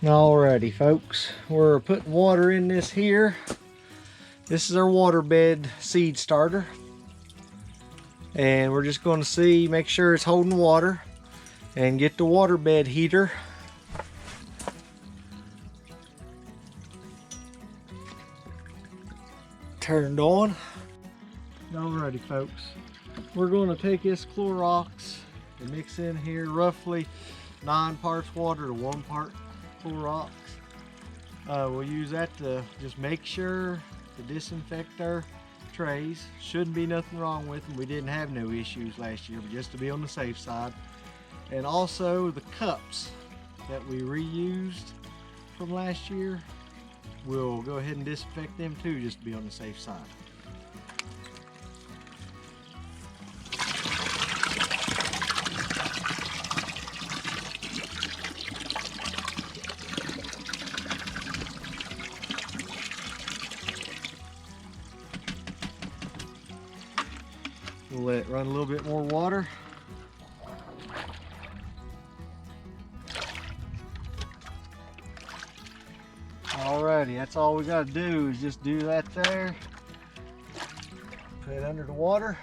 Alrighty folks, we're putting water in this here. This is our water bed seed starter. And we're just going to see, make sure it's holding water and get the water bed heater. Turned on. Alrighty folks, we're going to take this Clorox and mix in here roughly 9 parts water to 1 part Clorox. We'll use that to just make sure to disinfect our trays. Shouldn't be nothing wrong with them. We didn't have no issues last year, but just to be on the safe side. And also the cups that we reused from last year, we'll go ahead and disinfect them too, just to be on the safe side. We'll let it run a little bit more water. Alrighty, that's all we got to do is just do that there. Put it under the water.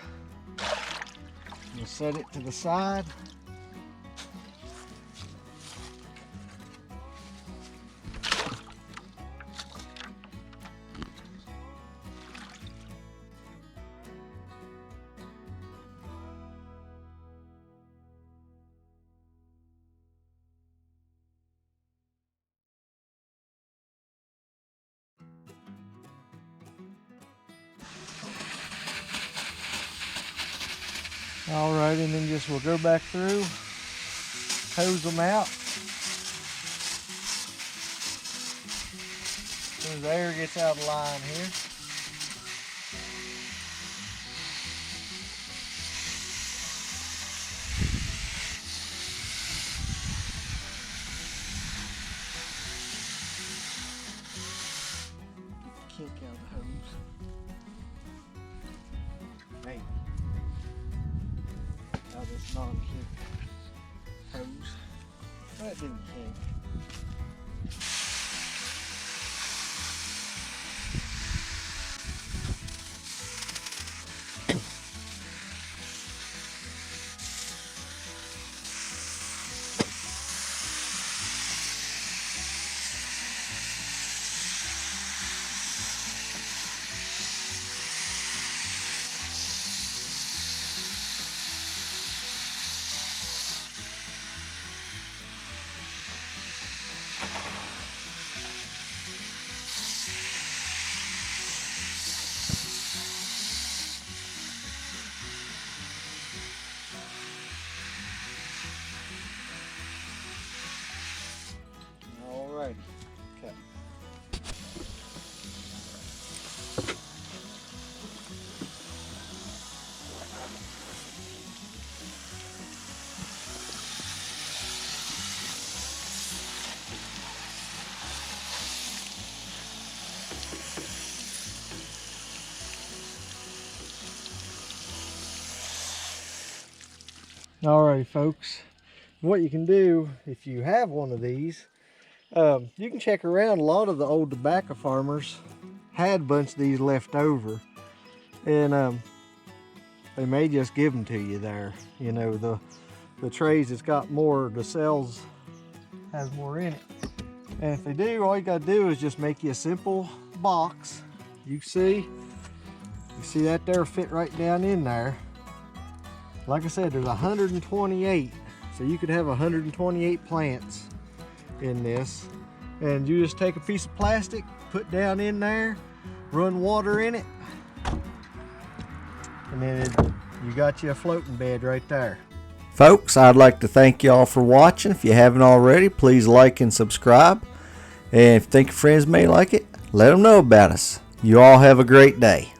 We'll set it to the side. All right, and then just we'll go back through, hose them out. As soon as the air gets out of line here. Kink out the hose. Hey. Now this non-kink hose. That didn't kink. Alrighty, okay. Alrighty folks, what you can do if you have one of these, you can check around. A lot of the old tobacco farmers had a bunch of these left over, and they may just give them to you there. You know, the trays that's got more, the cells has more in it. And if they do, all you got to do is just make you a simple box. You see that there fit right down in there. Like I said, there's 128, so you could have 128 plants in this. And you just take a piece of plastic, put down in there, run water in it, and then you got you a floating bed right there. Folks, I'd like to thank y'all for watching. If you haven't already, please like and subscribe. And if you think your friends may like it, let them know about us. You all have a great day.